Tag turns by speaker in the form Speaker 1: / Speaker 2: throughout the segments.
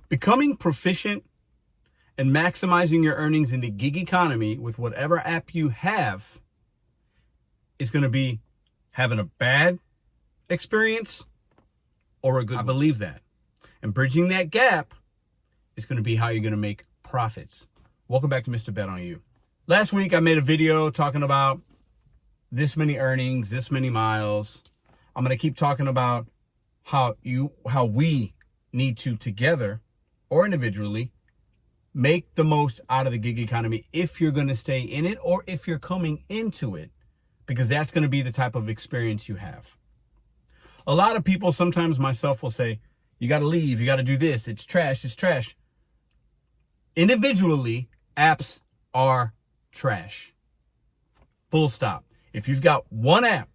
Speaker 1: Becoming proficient and maximizing your earnings in the gig economy with whatever app you have is going to be having a bad experience or a good one. I believe that. And bridging that gap is going to be how you're going to make profits. Welcome back to Mr. Bet on You. Last week, I made a video talking about this many earnings, this many miles. I'm going to keep talking about how we need to together or individually make the most out of the gig economy if you're going to stay in it or if you're coming into it, because that's going to be the type of experience you have. A lot of people, sometimes myself, will say, you got to leave, you got to do this, it's trash, it's trash. Individually, apps are trash. Full stop. If you've got one app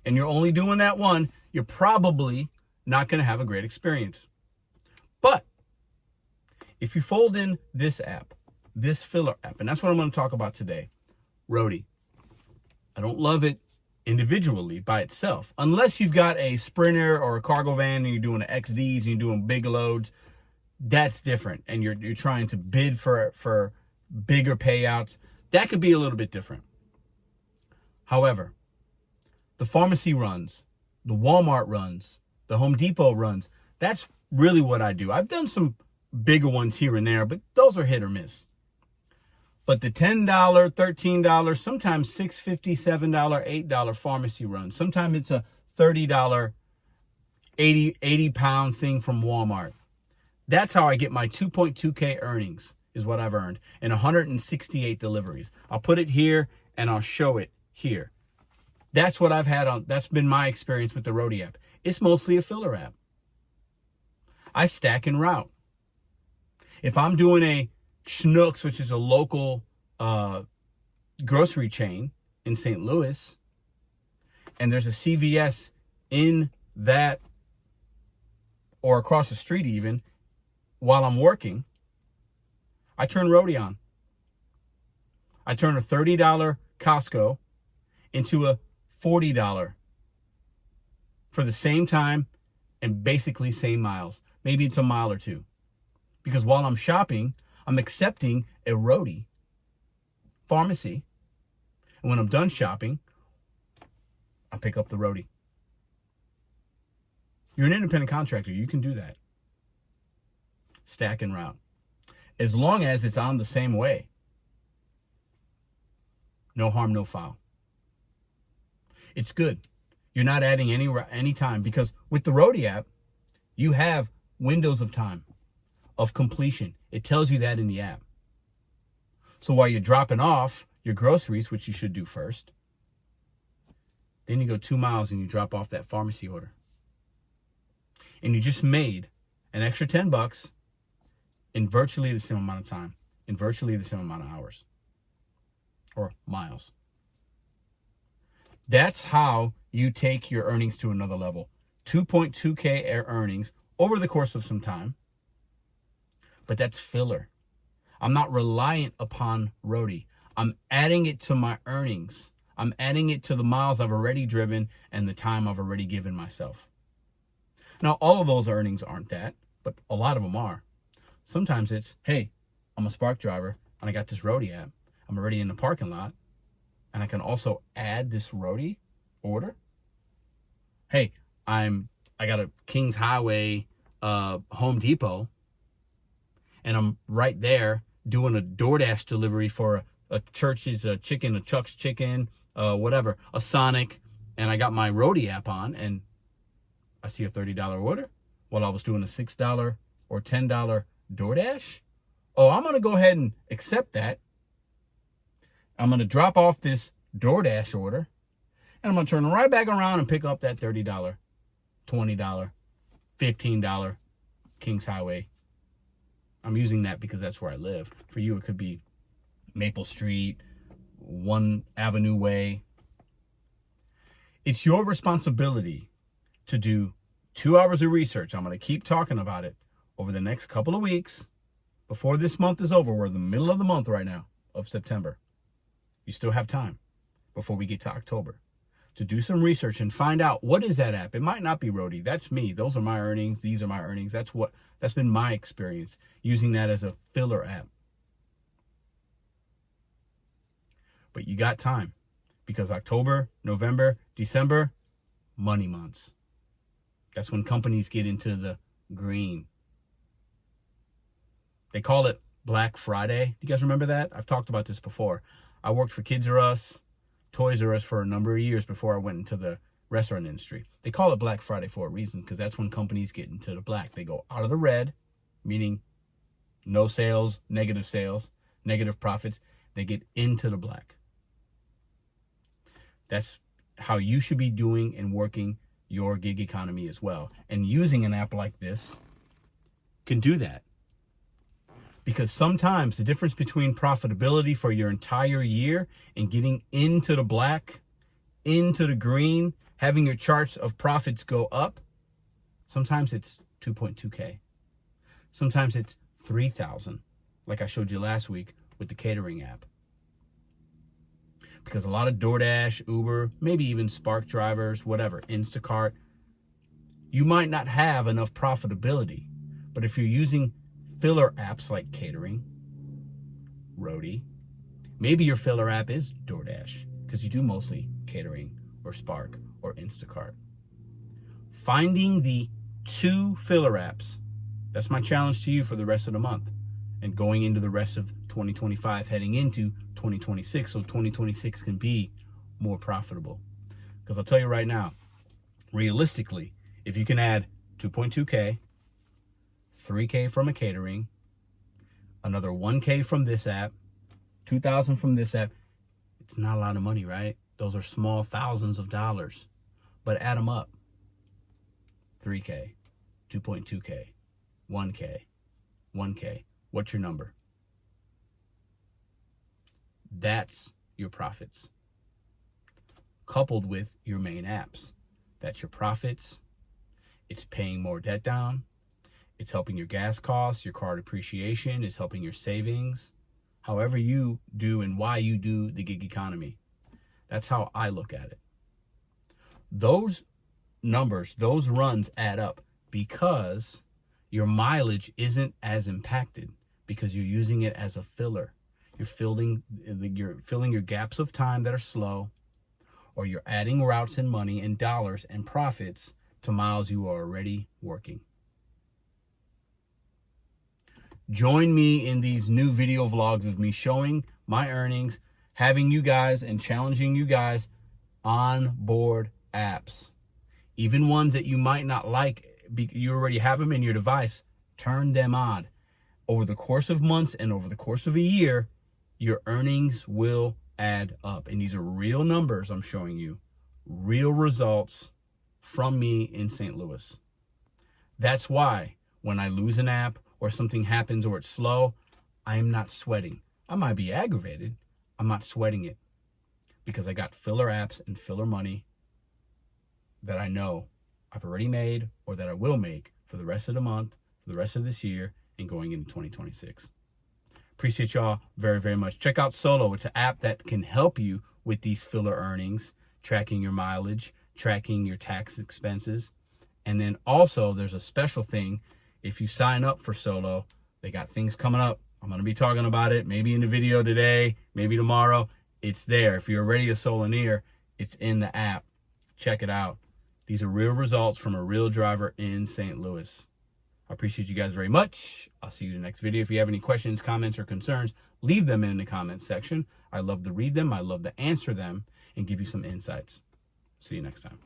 Speaker 1: and you're only doing that one, you're probably not going to have a great experience. But if you fold in this app, this filler app, and that's what I'm going to talk about today, Roadie. I don't love it individually by itself, unless you've got a Sprinter or a cargo van and you're doing the XDs and you're doing big loads. That's different, and you're trying to bid for bigger payouts. That could be a little bit different. However, the pharmacy runs, the Walmart runs, the Home Depot runs. That's really what I do. I've done some bigger ones here and there, but those are hit or miss. But the $10, $13, sometimes $6.50, $7, $8 pharmacy runs. Sometimes it's a $30, 80 pound thing from Walmart. That's how I get my 2.2K earnings, is what I've earned, in 168 deliveries. I'll put it here and I'll show it here. That's what I've had on. That's been my experience with the Roadie app. It's mostly a filler app. I stack and route. If I'm doing a Schnucks, which is a local grocery chain in St. Louis, and there's a CVS in that or across the street even, while I'm working, I turn Roadie on. I turn a $30 Costco into a $40 for the same time and basically same miles. Maybe it's a mile or two. Because while I'm shopping, I'm accepting a Roadie pharmacy. And when I'm done shopping, I pick up the Roadie. You're an independent contractor. You can do that. Stack and route. As long as it's on the same way. No harm, no foul. It's good. You're not adding any time, because with the Roadie app, you have windows of time of completion. It tells you that in the app. So while you're dropping off your groceries, which you should do first, then you go 2 miles and you drop off that pharmacy order. And you just made an extra $10 in virtually the same amount of time, in virtually the same amount of hours or miles. That's how you take your earnings to another level. 2.2K earnings over the course of some time. But that's filler. I'm not reliant upon Roadie. I'm adding it to my earnings. I'm adding it to the miles I've already driven and the time I've already given myself. Now, all of those earnings aren't that, but a lot of them are. Sometimes it's, hey, I'm a Spark driver and I got this Roadie app. I'm already in the parking lot and I can also add this Roadie order. Hey, I got a Kings Highway Home Depot, and I'm right there doing a DoorDash delivery for a Church's chicken, a Chuck's chicken, whatever, a Sonic, and I got my Roadie app on, and I see a $30 order while I was doing a $6 or $10 DoorDash. Oh, I'm going to go ahead and accept that. I'm going to drop off this DoorDash order, and I'm going to turn right back around and pick up that $30, $20, $15 Kings Highway. I'm using that because that's where I live. For you, it could be Maple Street, 1 Avenue Way. It's your responsibility to do 2 hours of research. I'm going to keep talking about it over the next couple of weeks before this month is over. We're in the middle of the month right now of September. You still have time before we get to October to do some research and find out what is that app. It might not be Roadie. That's me. Those are my earnings. These are my earnings. That's been my experience using that as a filler app. But you got time, because October, November, December, money months. That's when companies get into the green. They call it Black Friday. Do you guys remember that? I've talked about this before. I worked for Kids R Us, Toys R Us for a number of years before I went into the restaurant industry. They call it Black Friday for a reason, because that's when companies get into the black. They go out of the red, meaning no sales, negative profits. They get into the black. That's how you should be doing and working your gig economy as well. And using an app like this can do that. Because sometimes the difference between profitability for your entire year and getting into the black, into the green, having your charts of profits go up, sometimes it's 2.2K. Sometimes it's 3,000, like I showed you last week with the catering app. Because a lot of DoorDash, Uber, maybe even Spark drivers, whatever, Instacart, you might not have enough profitability. But if you're using filler apps like catering, Roadie, maybe your filler app is DoorDash, because you do mostly catering or Spark or Instacart. Finding the 2 filler apps, that's my challenge to you for the rest of the month and going into the rest of 2025, heading into 2026, so 2026 can be more profitable. Because I'll tell you right now, realistically, if you can add 2.2K, 3K from a catering, another 1K from this app, 2,000 from this app, it's not a lot of money, right? Those are small thousands of dollars, but add them up. 3K, 2.2K, 1K, 1K. What's your number? That's your profits, coupled with your main apps. That's your profits. It's paying more debt down. It's helping your gas costs, your car depreciation. It's helping your savings. However you do and why you do the gig economy. That's how I look at it. Those numbers, those runs add up because your mileage isn't as impacted because you're using it as a filler. You're filling your gaps of time that are slow, or you're adding routes and money and dollars and profits to miles you are already working. Join me in these new video vlogs of me showing my earnings, having you guys and challenging you guys on board apps. Even ones that you might not like, you already have them in your device, turn them on. Over the course of months and over the course of a year, your earnings will add up. And these are real numbers I'm showing you, real results from me in St. Louis. That's why when I lose an app or something happens or it's slow, I am not sweating. I might be aggravated. I'm not sweating it because I got filler apps and filler money that I know I've already made or that I will make for the rest of the month, for the rest of this year, and going into 2026. Appreciate y'all very, very much. Check out Solo. It's an app that can help you with these filler earnings, tracking your mileage, tracking your tax expenses. And then also there's a special thing. If you sign up for Solo, they got things coming up. I'm going to be talking about it, maybe in the video today, maybe tomorrow. It's there. If you're already a Soloneer, it's in the app. Check it out. These are real results from a real driver in St. Louis. I appreciate you guys very much. I'll see you in the next video. If you have any questions, comments, or concerns, leave them in the comments section. I love to read them. I love to answer them and give you some insights. See you next time.